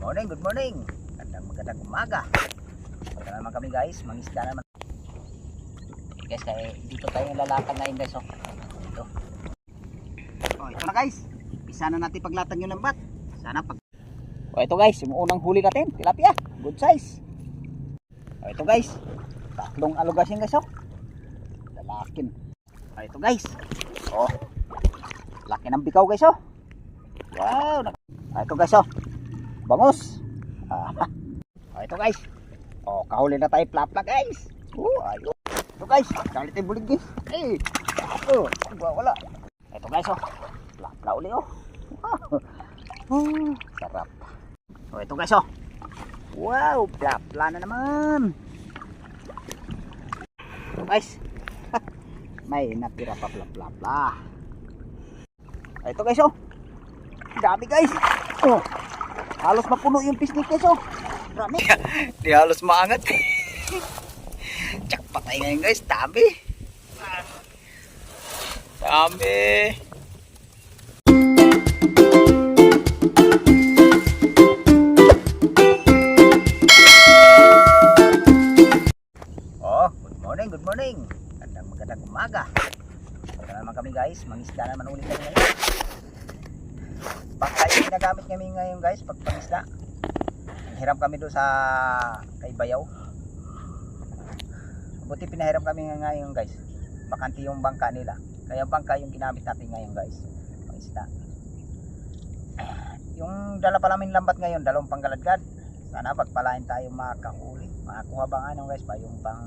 Good morning. Magandang umaga. Punta naman kami guys, mangisda naman. Guys, kaya dito tayo lalakad ngayon guys. Oh. Dito. Oh, ito na guys. Pisa na natin paglatag yung lambat. Sana pag... Oh, ito guys, yung unang huli natin, tilapia. Good size. Oh, ito guys. Tatlong alugasin guys. Oh. Lalakin. Oh, ito guys. Oh. Laki ng bikaw guys. Oh. Wow. Oh, ito guys. Oh. Bangus. Oh, ito guys. Oh, kahuli na tayo plapla guys. Ayun. Ito guys, kalit yung bulig guys. Wala. Ito guys, oh. Plapla uli oh. Sarap. Oh, ito guys, oh. Wow, plapla na naman. Ito guys. May natira pa plapla. Ito guys, oh. Dami guys. Oh. Halos mapuno yung pisnik guys, oh. Dami. Di halos maangat. Tsak patay ngayon guys, dami. Dami. Oh, good morning. Magandang umaga. Punta naman kami guys, mangisda naman ulit kami ngayon. Bangka yung ginagamit kami ngayon guys, pag pangisda. Hiram kami doon sa kay Bayaw. Buti pinahiram kami ngayon guys. Bakanti yung bangka nila. Kaya bangka yung ginamit natin ngayon guys. Pangisda. Yung dala pa namin lambat ngayon, dalawang panggaladgad. Sana pagpalain tayo makahuli. Makakuha ba nga nung guys pa yung pang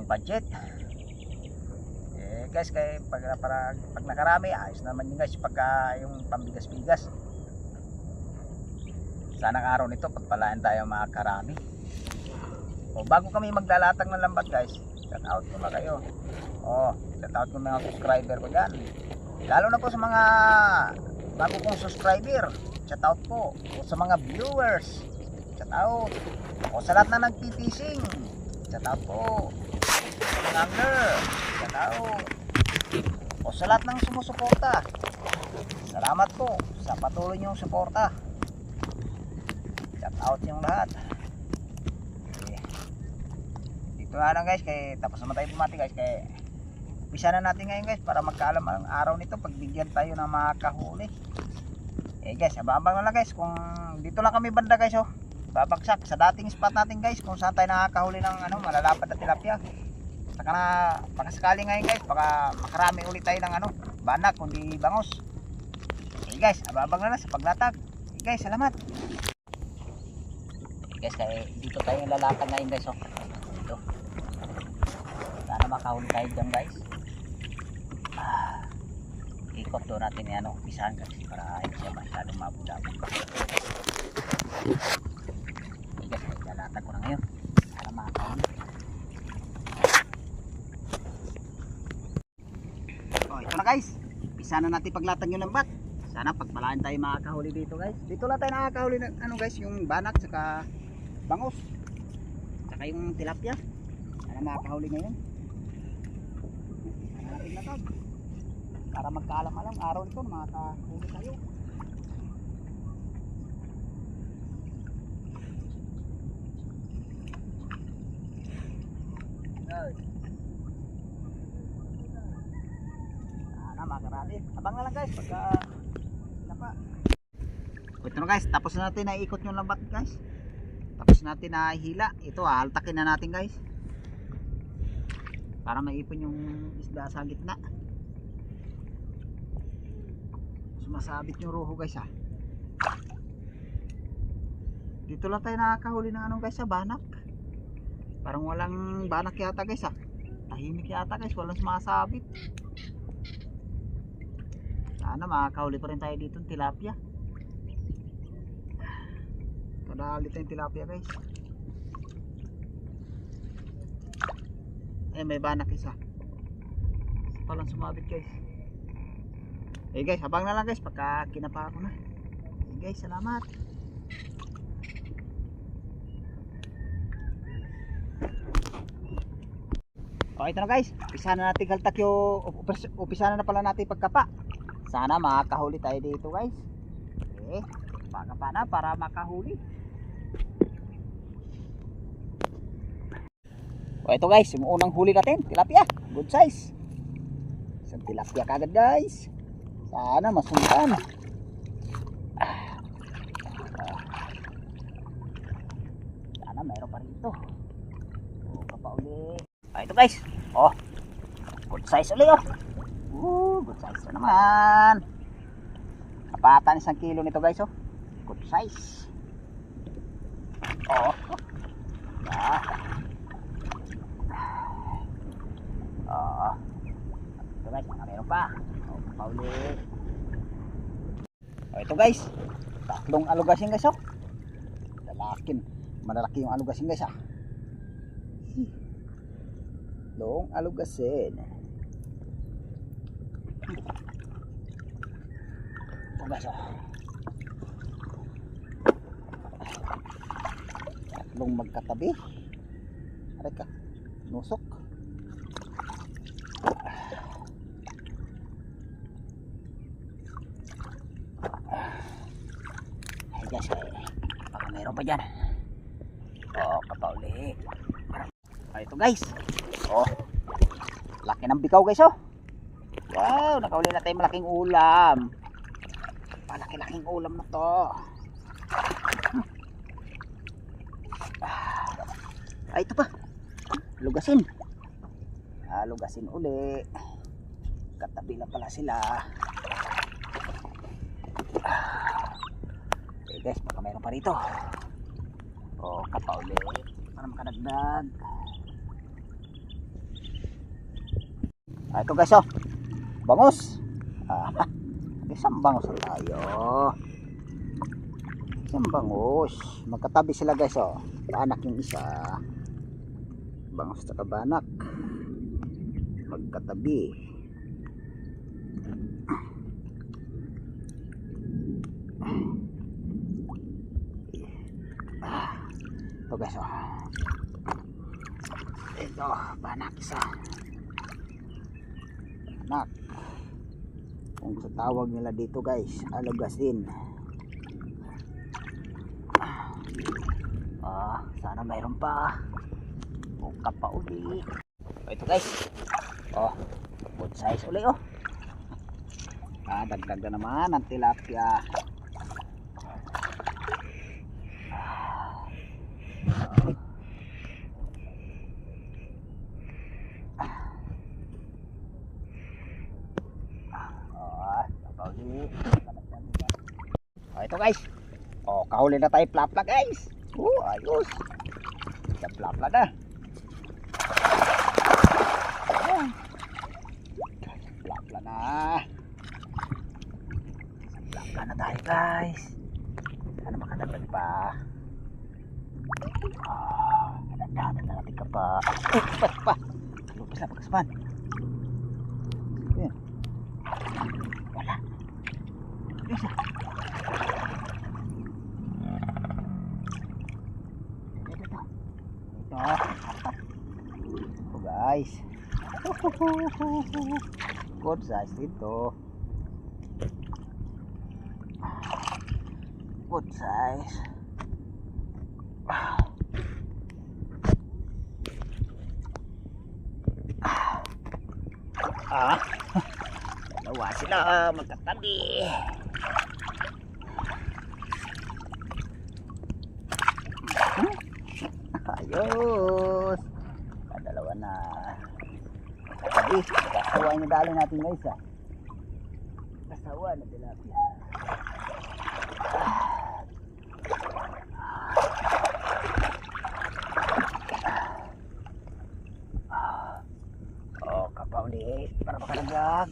budget. Guys, kaya pag nakarami ayos naman yun guys pagka yung pambigas-bigas. Sanang araw nito pagpalaan tayo makakarami. O bago kami maglalatag ng lambat guys, shout out ko na kayo. Shout out ko mga subscriber ko dyan, lalo na po sa mga bago kong subscriber. Shout out po sa mga viewers, shout out. O sa lahat na nagpipishing, shout out po. Sa mga angler, shout out. O sa lahat ng sumusuporta, salamat po sa patuloy niyong suporta. Shout out yung lahat. Dito na lang guys, kaya tapos naman tayo pumati guys, kaya umpisa na natin ngayon guys para magkaalam ang araw nito pagbigyan tayo ng makahuli. Guys, abang-abang na lang guys kung dito lang kami banda guys, oh. Babagsak sa dating spot natin guys kung saan tayo nakakahuli ng malalapad na tilapia. Saka na pakasakali ngayon guys, baka makarami ulit tayo ng banak kundi bangus. Guys, abang na lang sa paglatag. Guys, salamat. Guys, kaya dito tayo lalakad ngayon guys, oh. Dito. Sana makahuli tayo dyan guys. Ikot doon natin yan, pisahan kasi para hindi siya masyadong mabulabog. Guys, lalakad ko na ngayon para makahuli. Ito na guys, pisa na natin paglatag yung lambat. Sana pagpalaan tayo makakahuli dito guys. Dito lang tayo nakakahuli ng guys, yung banak saka bangus saka yung tilapia. Sana makakahuli ngayon. Sana natin latag para magkaalam-alam araw nito makakahuli tayo. Makarami. Abang na lang guys pagka napa. Ito na guys, tapos na natin naiikot yung lambat guys. Tapos natin nahihila. Ito haltakin na natin guys. Para maipon yung isda sa gitna. Sumasabit yung roho guys ha. Dito lang tayo nakakahuli ng guys sa banak. Parang walang banak yata guys ha. Tahimik yata guys, walang sumasabit. Sana makakahuli pa rin tayo dito ng tilapia. Kadali tayong tilapia guys. May banak isa. Palang sumabit guys. Guys, habang na lang guys pagka kinapa ako na. Guys, salamat. Ito na guys, umpisa na natin kaltak yung umpisa na pala natin pagkapa. Sana makakahuli tayo dito guys. Okay. Kapaka na para makahuli. O ito guys, yung unang huli natin, tilapia. Good size. Isang tilapia kagad guys. Sana masundan. Sana mayroon pa rito. O kapauli. Ito guys. Oh. Good size ulit oh. Good size na naman. Kapatan 1 kilo nito guys oh. Good size. Oh. Ito guys, meron pa. Oh, pauli. Oh, ito guys. Tatlong alugasin guys oh. Malalaki yung alugasin guys ah. Tatlong alugasin. Ito guys oh. Tatlong magkatabi. Aray ka. Nusok. Ay guys, baka mayroon pa dyan. Oh, kapauli. Ito guys. Oh, laki ng bikaw guys oh. Wow, nakauli na tayo malaking ulam. Malaki-laking ulam na to. Ay, ito pa. Lugasin. Lugasin uli. Katabi lang pala sila. Okay guys, baka mayroon pa rito. O, kapa uli. Para makadagdag. Ito guys oh. Bangus. Isang bangus na tayo. Isang bangus. Magkatabi sila guys oh. Banak yung isa. Bangus sa banak. Magkatabi. Ito guys oh. Ito, banak isa. Banak. Kung sa tawag nila dito guys, alugasin. Sana mayroon pa. Buka pa uli. Ito guys. Oh, good size uli oh. Dagdag na naman ang tilapia. Ito guys. Oh, kahuli na tayo plapla guys. Ayos. Sa plapla na. Plapla na. Plapla na tayo guys. Sana makadagdag pa. Nadaanan na natin ka pa. Pa. Lupas na pagkasman. Ayan. Wala. Isa. Ito guys. Good size dito. Good size. Dalawa sila magkatabi. Ayos. Dalawa na. Sabi, kasawa yung dali natin guys ah. Kasawa na tilapia. Oh, kapauli para makadagdag.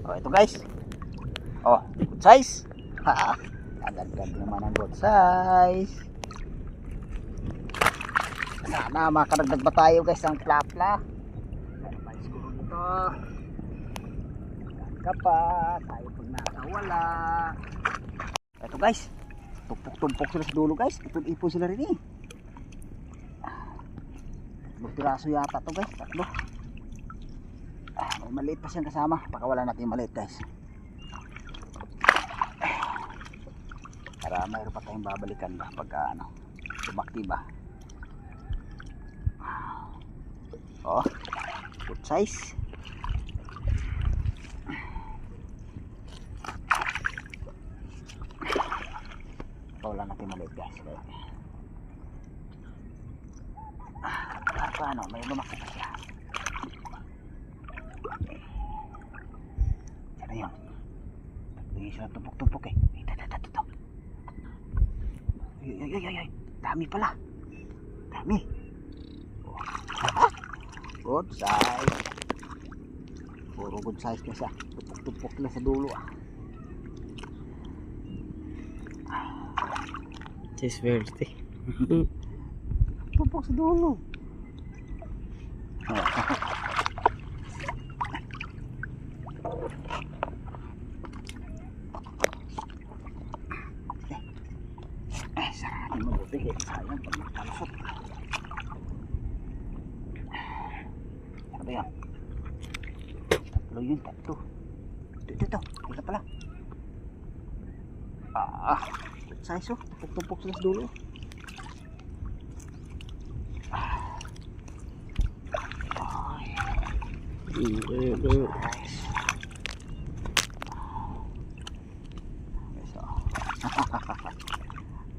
Oh, ito guys. Oh, good size. Kadagdag naman ang good size. Sana makadagdag pa tayo guys ang plapla. Ano pa siguro dito? Ka pa tayo pag nakawala. Ito guys, tumpok-tumpok sila sa dulo guys. Ipon-ipon sila rin eh. Tatlong piraso yata to guys. Tatlo. May maliit pa siyang kasama. Pakawala natin yung maliit guys. para mayroon pa tayong babalikan ba pagka ano, tumakti ba. Oh, good size. Wala natin maliit guys. Paano? May lumaki pa siya. Sana yun. Tingin siya tumpok-tumpok eh. Ito. Ay. Dami pala. Dami. Good size. Puro good size na siya. Tumpok-tumpok na sa dulo ah. Just verde. Tumpok sa dulo. Sarang mabuti eh. Sayang pag makalusot. Ano ba yan? Tatlo yun, tatlo. Ito. Ito pala. Size oh. Tumpok sa dulo.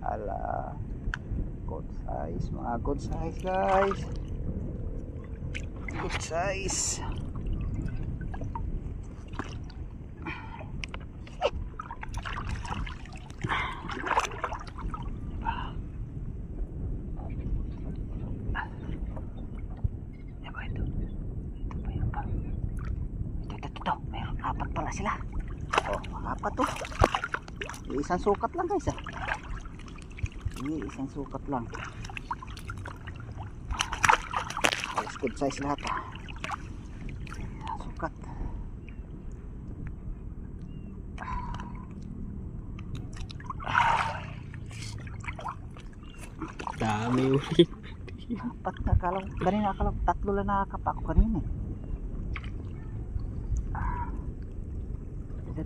Ala, good size, mga good size guys. Good size. Apat pala sila. Oh, apat to. Isang sukat lang guys ah. Isang sukat lang. Alas good size lahat ah. Sukat. Dami ulit. Apat na. Kanina akala ko tatlo lang nakakapa ko kanina eh.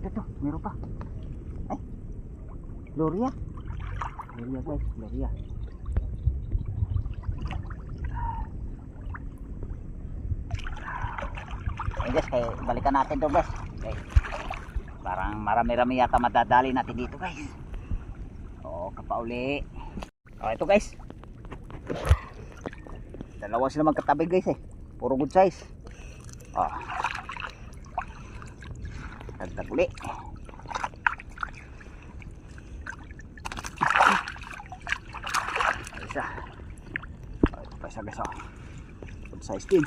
Ito, meron pa. Ay, Gloria guys, Gloria. Okay guys, kaya balikan natin to guys. Okay. Parang marami-rami yata madadali natin dito guys. Oo, kapauli. Okay, ito guys. Dalawa sila magkatabi guys eh. Puro good size. Dagdag uli. Isa. Ito pa isa guys. Good size din.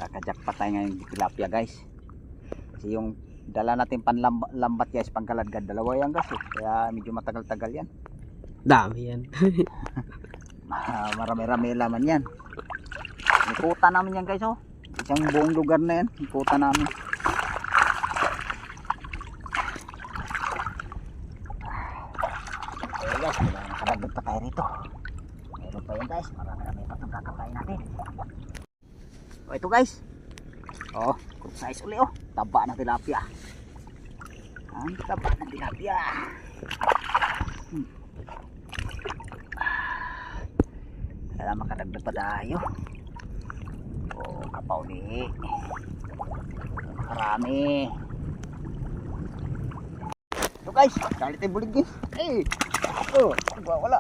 Kakajak pa tayo ngayon di tilapia guys. Kasi yung dala natin panlambat guys, pangkaladgad, dalawa yan guys eh. Kaya medyo matagal-tagal yan. Dami yan. Marami-rami laman yan. Ikuta namin yan guys oh. Isang buong lugar na yan. Ikuta namin. Okay guys, nakadagdag pa tayo rito. Meron pa yan guys. Marami-rami pa itong kakakain natin. O ito guys. Oh, good size uli oh. Taba ng tilapia. Ang taba ng tilapia. Kaya makadagdag pa tayo. Oh, kapauli. Marami. Ito guys, kalit yung bulig guys. Wala.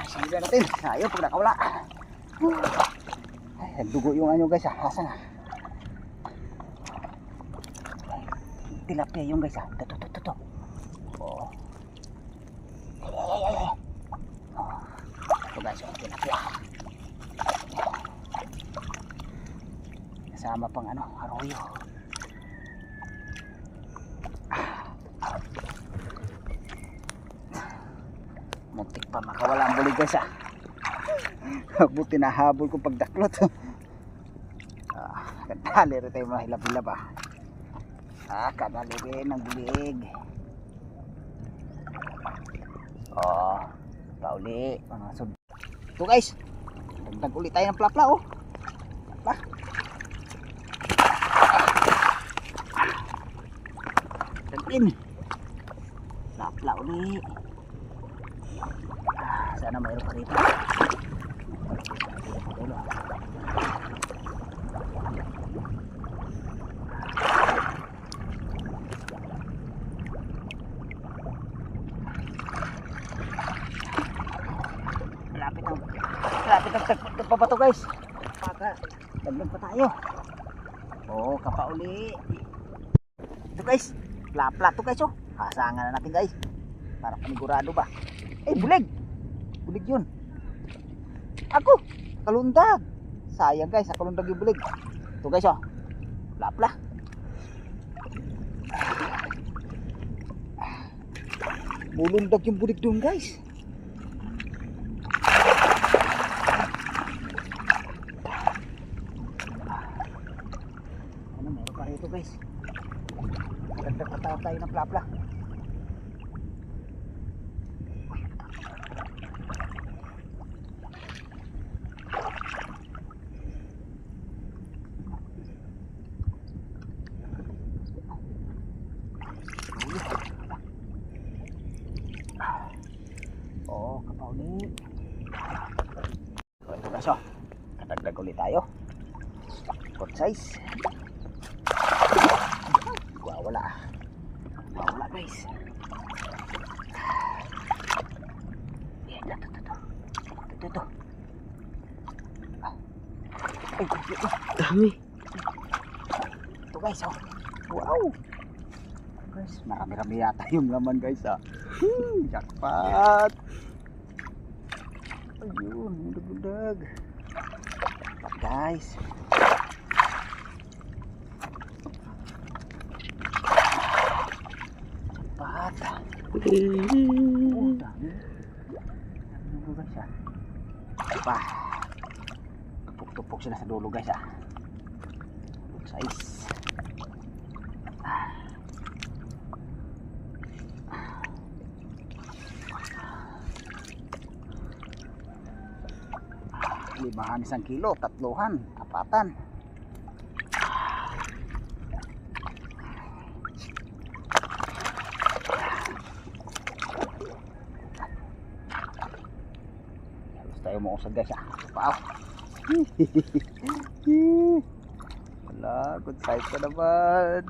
Sige natin. Ayaw pag nakawala. Ay, dugo yung ano guys ah. Asa na? Tilapia yung guys ah. Ito. Oh. Ito guys, yung tilapia. Kasama pang ano, arroyo. Muntik pa makawala ang bulig guys ah. Buti nahabol ko pagdaklot. Kadali rin tayo mga hilap-hilap ah. Kadali rin ang bulig. Oh, pauli mga sud. Ito guys, dagdag ulit tayo ng plapla oh. plapla. Tagin. Plapla uli. Sana mayroon pa rito. Malapit ang tagpapato guys. Paka, dagdag pa tayo. Oo, kapa uli. Ito guys, plapla to guys oh. Hasangan na natin guys. Para panigurado ba. Eh, bulig. Bulig yun. Ako, kalundag. Sayang guys, kalundag yung bulig. Ito guys oh. Plapla. Bulundag yung bulig doon guys. Ano, meron pa rito guys. Dagdag pa tayo ng plapla. Oo, kapa ulit. So, ito guys oh. Kadagdag ulit tayo. Good size. Wala. Wala guys. Ito. Ay, Dami. ito guys oh. Wow. Guys, marami-rami yata yung laman guys ah. Jackpot. Ayun, budag-budag. Guys. Jackpot. Oh, dami. Dami guys ah. Pa. Tupok-tupok sila sa dulo guys ah. Good size. 5 isang kilo, 3, 4. Halos tayo mausag guys ah. Wow. Wala, good size ka naman.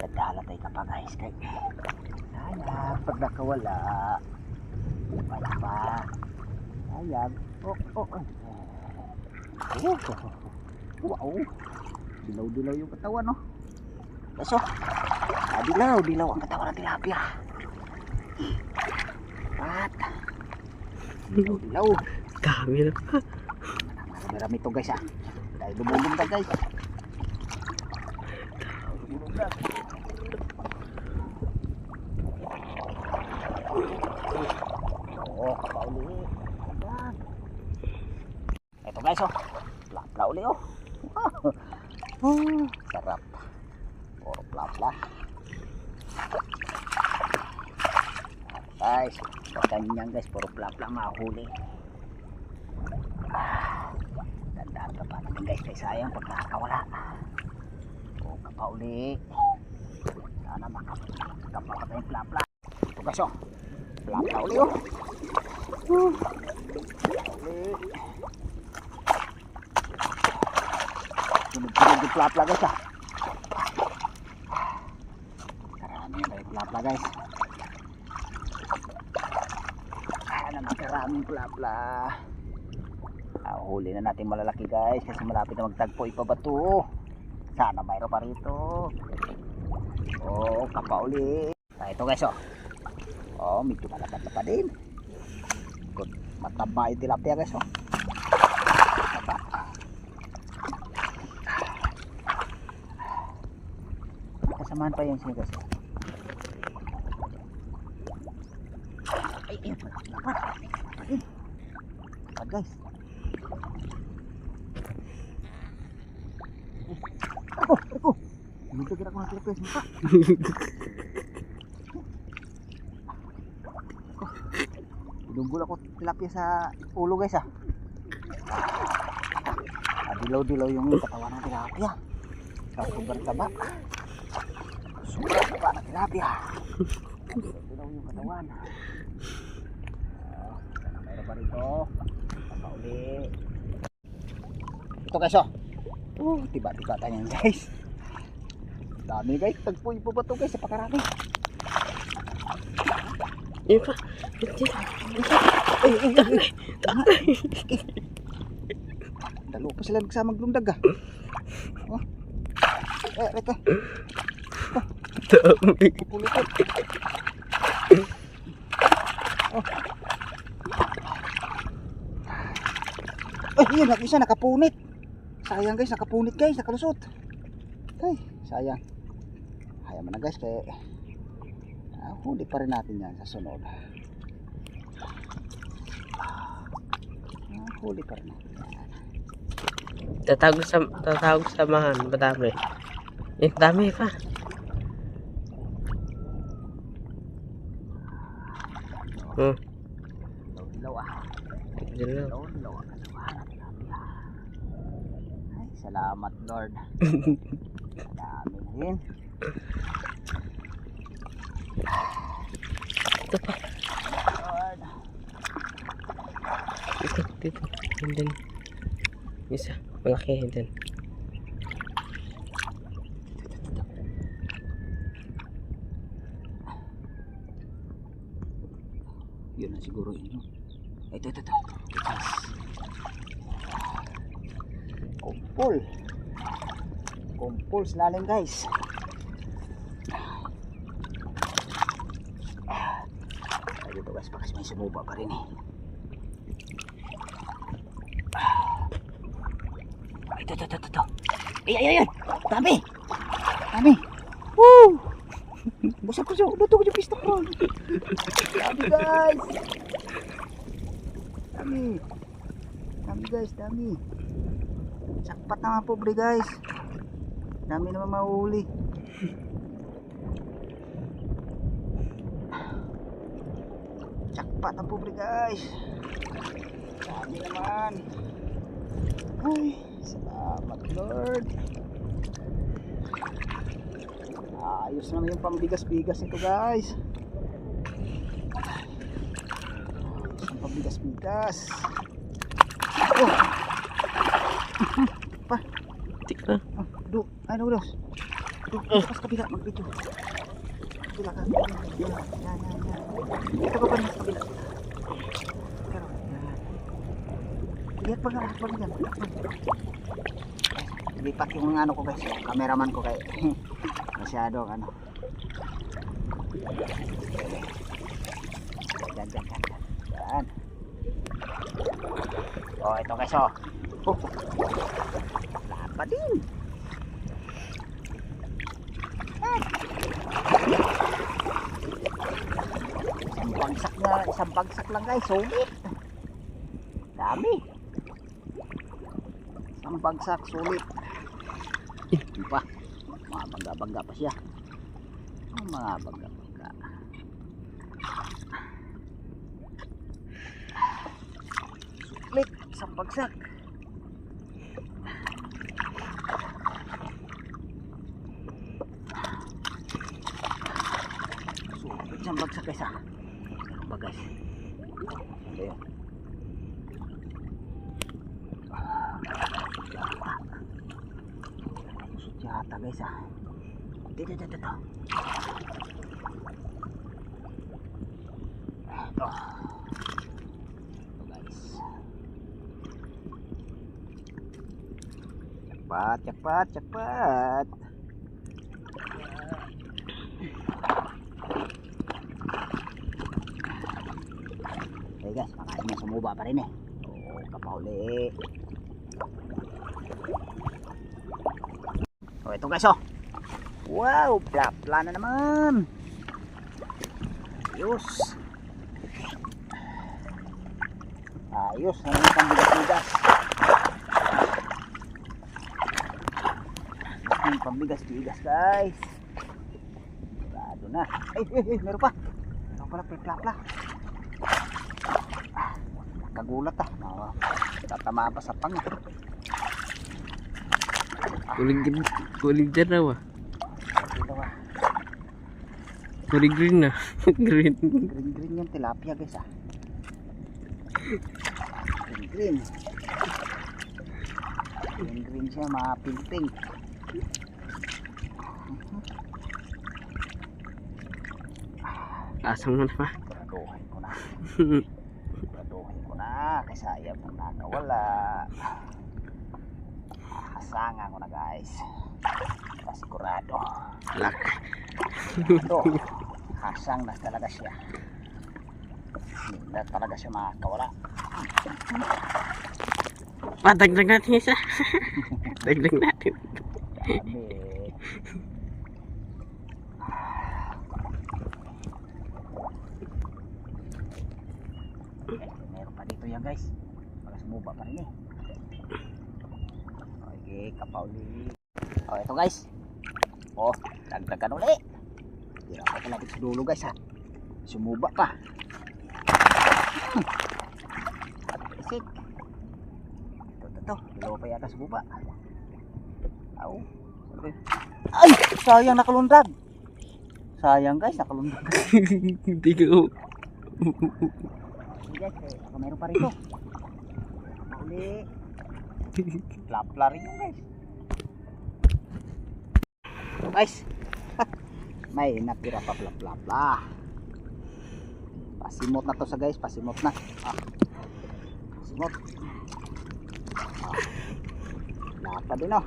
Dadala tayo ka pa guys kay sayang pag nakawala wala pa sayang wow dilaw yung katawan no kaso dilaw ang katawan ng tilapia at dilaw Dami na pa. marami to guys ah dahil lumulong ka guys oh kapauli ito guys oh plapla uli oh sarap puro plapla guys ganyan guys puro plapla mahuli dandaan ka pa natin guys kay sayang pag nakakawala oh kapauli sana makapapa tayong plapla ito guys oh plapla uli oh sunod-sunod yung plapla guys ah karami na yung plapla guys maraming plapla huli na natin malalaki guys kasi malapit na magtagpo ipabato sana mayroon pa rito oh kapauli ito guys oh medyo malapad na pa din good mataba yung tilapia guys mataba kasamahan pa yun siya guys ay lapad guys Dito kira ko ng tilapia sa mukha. Dinunggol ako tilapia sa ulo guys ah. Dilaw-dilaw yung katawan ng tilapia. Tapos sobrang taba. Sobrang taba ng tilapia. Dilaw yung katawan. Mayroon pa rito. Pauli. Ito guys oh. Tiba-tiba tayo yan guys. Dami guys. Tagpuin po ba ito guys sa pakarami? Yun pa. Dalo pa sila magsamang lundag ah. Oh. Reka. Dami. Pupulupot. Oh. Ay, yun, isa nakapunit. Sayang guys, nakapunit guys, nakalusot. Ay, sayang. Hayaan mo na guys, kaya huli pa rin natin yan sa sunod. Huli pa rin natin yan. Tatawag samahan. Madami. Dami pa. Dilaw ah. Dilaw. Dilaw ah. Ay, salamat Lord. Dami din. Ito pa. Lord. Dito. And then, isa. Malaki. And then. Yun na siguro yun. Ito. Kumpul. Kumpul lalim guys. Dito guys, baka may sumuba pa rin eh. Ito. Ay. Dami. Woo! Busak ko siya. Luto ko yung pista ko. Dami guys. Dami. Sakpat naman po bre guys. Dami naman mahuli. Sakpat ang pobre guys. Dami naman. Ay, salamat Lord. Ayos naman yung pambigas-bigas nito guys. Ayos yung pambigas-bigas. Oh. Pa. Tika. Ano dos? Pas kabila mag-video. Kabila ka. Yan. Ito ka pa rin sa kabila. Pero, yan. Lihat pa nga yan. Lipat yung ano ko guys, cameraman ko kay masyado ano. Yan. Oh, ito guys oh. Lahat pa din. Isang bagsak lang guys, sulit. Dami. Isang bagsak, sulit. Ito pa. Mga bangga-bangga pa siya. Mga bangga-bangga. Sulit, isang bagsak. Sulit, isang bagsak guys ah. Guys. Ayan. Kusot yata guys ah. Dito. Ito guys. Cepat. Okay guys, makain mo sumuba pa rin eh. Oo, kapauli. Oh, ito guys oh. Wow, plapla na naman. Ayos na naman ang bigas-bigas. pambigas-bigas guys. Sigurado na. Ay, meron pa. Meron pala, plapla. Kagulat ah. Tatama pa sa pang. Kulig dyan raw ah. Dito ah. Kulig green na. Green. Green yung tilapia guys ah. Green siya, mga pink. Asang mo na pa. Siguraduhin ko na kasi ayaw kong nakawala. Hasangan ko na guys. Sigurado. Lak. Ito, hasang na talaga siya. Hindi na talaga siya makakawala. Dagdag natin isa. Dagdag natin. Dami. Meron pa dito yan guys. Para sumuba pa rin eh. Okay, kapauli. Oh, ito guys. Oh, dagdagan uli. Tira ko pala dito sa dulo guys ha. Sumuba pa. Isik. Ito. Dalawa pa yata sumuba. Au. Ay! Sayang nakalundag. Sayang guys, nakalundag. Hindi ko. Guys, ako meron pa rito. Uli. Plapla rin yun guys. Guys. May natira pa plapla. Pasimot na to sa guys, pasimot na. Pasimot. Lapa din oh.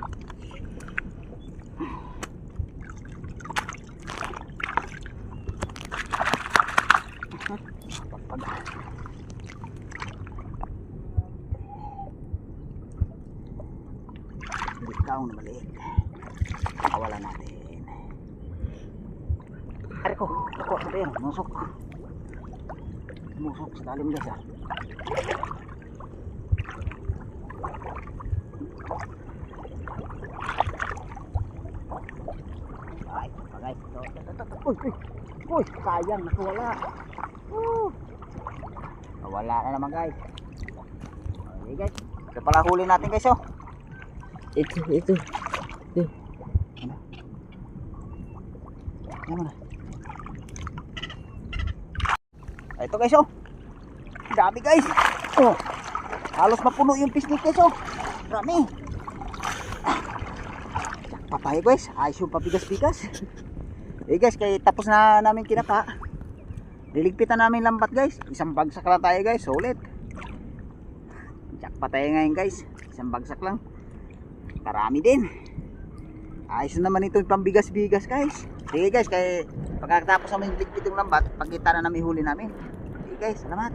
Ikaw na maliit. Nakawala natin. Ari ko, ako sa tayo, musok sa dalim guys ah. Ay, guys, uy, sayang, nakawala. Nawala na naman guys. Okay guys, ito pala huli natin guys oh. Ito. Ano na? Ito guys oh. Dami guys. Oh. Halos mapuno yung pisnik guys oh. Dami. Papaya guys, ayos yung pabigas-bigas. Guys, kaya tapos na namin kinapa. Liligpitan namin lambat guys. Isang bagsak lang tayo guys, solid. Jackpot tayo ngayon guys. Isang bagsak lang. Karami din. Ayos naman ito yung pambigas-bigas guys. Sige guys, kaya pagkatapos namin ligpit yung lambat, pagkita na namin huli namin. Sige guys, salamat.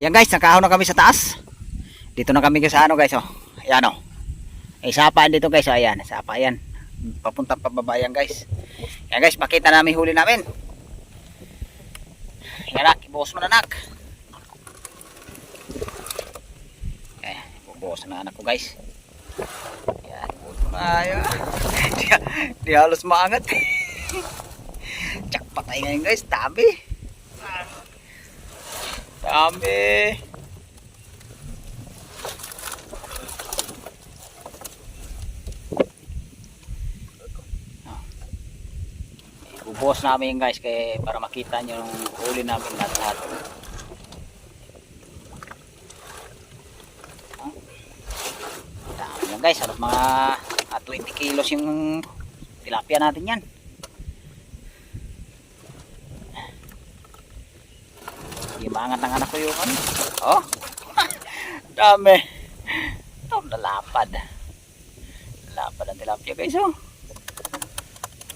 Yan guys, nakahon na kami sa taas. Dito na kami sa ano guys oh. Ayan oh. May sapa dito guys oh, ayan, sapa yan. Papunta pababa yan guys. Yan guys, makita namin huli namin. Yan nak, ibuhos mo na nak. Ibuhos na anak ko guys. Yan, ibuhos mo na. Di halos maangat. Tsak patay ngayon guys, dami. Dami. Ibuhos namin guys kaya para makita nyo yung huli namin lahat. Dami yan guys, halos mga 20 kilos yung tilapia natin yan. Imangat ng anak ko yung ano. Oh, dami. Oh, nalapad. Nalapad ang tilapia guys oh.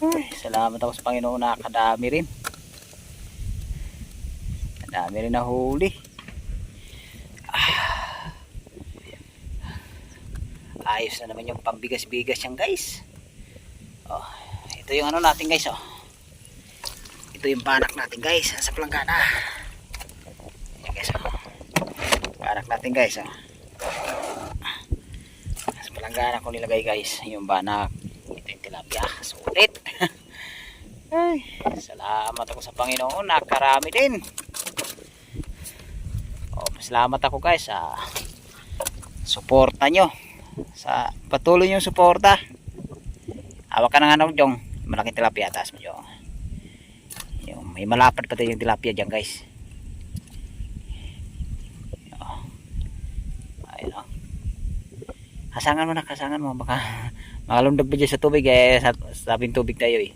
Ay, salamat ako sa Panginoon, nakakadami rin. Kadami rin na huli. Ayos na naman yung pambigas-bigas yan guys. Oh, ito yung ano natin guys oh. Ito yung panak natin guys sa planggana. Ayan guys oh. Panak natin guys oh. hanggang ako nilagay guys. Yung banak. Ito yung tilapia. Sulit. Ay, salamat ako sa Panginoon. Nakarami din. Oh, salamat ako guys sa suporta nyo. Sa patuloy yung suporta. Hawak ka na nga ng Jong. Malaking tilapia. Taas mo Jong. Yung, may malapad pa tayo yung tilapia dyan guys. Oh. Ayun oh. Kasangan mo na. Kasangan mo. Baka makalundog pa dyan sa tubig. Sa tabing tubig tayo eh.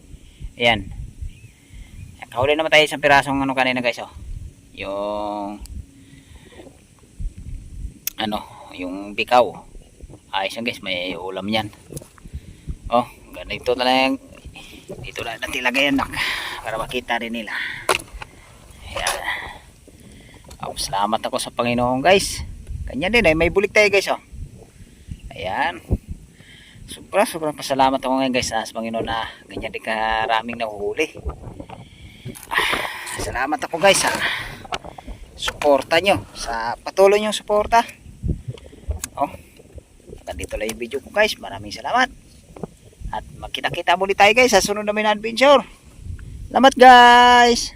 Ayan. Kahuli naman tayo isang pirasong ano kanina guys oh. Yung ano, yung bikaw. Ayos yan guys, may ulam yan. Oh, ganito na lang. Dito na natin lagayan nak para makita rin nila. Ayan. Oh, salamat ako sa Panginoon guys. Ganyan din eh, may bulik tayo guys oh. Ayan. Sobrang pasalamat ako ngayon guys sa Panginoon na ganyan din karaming nahuhuli. Salamat ako guys sa suporta nyo, sa patuloy nyo suporta. Oh, dito lang yung video ko guys. Maraming salamat. At magkita-kita muli tayo guys sa sunod namin na adventure. Salamat guys.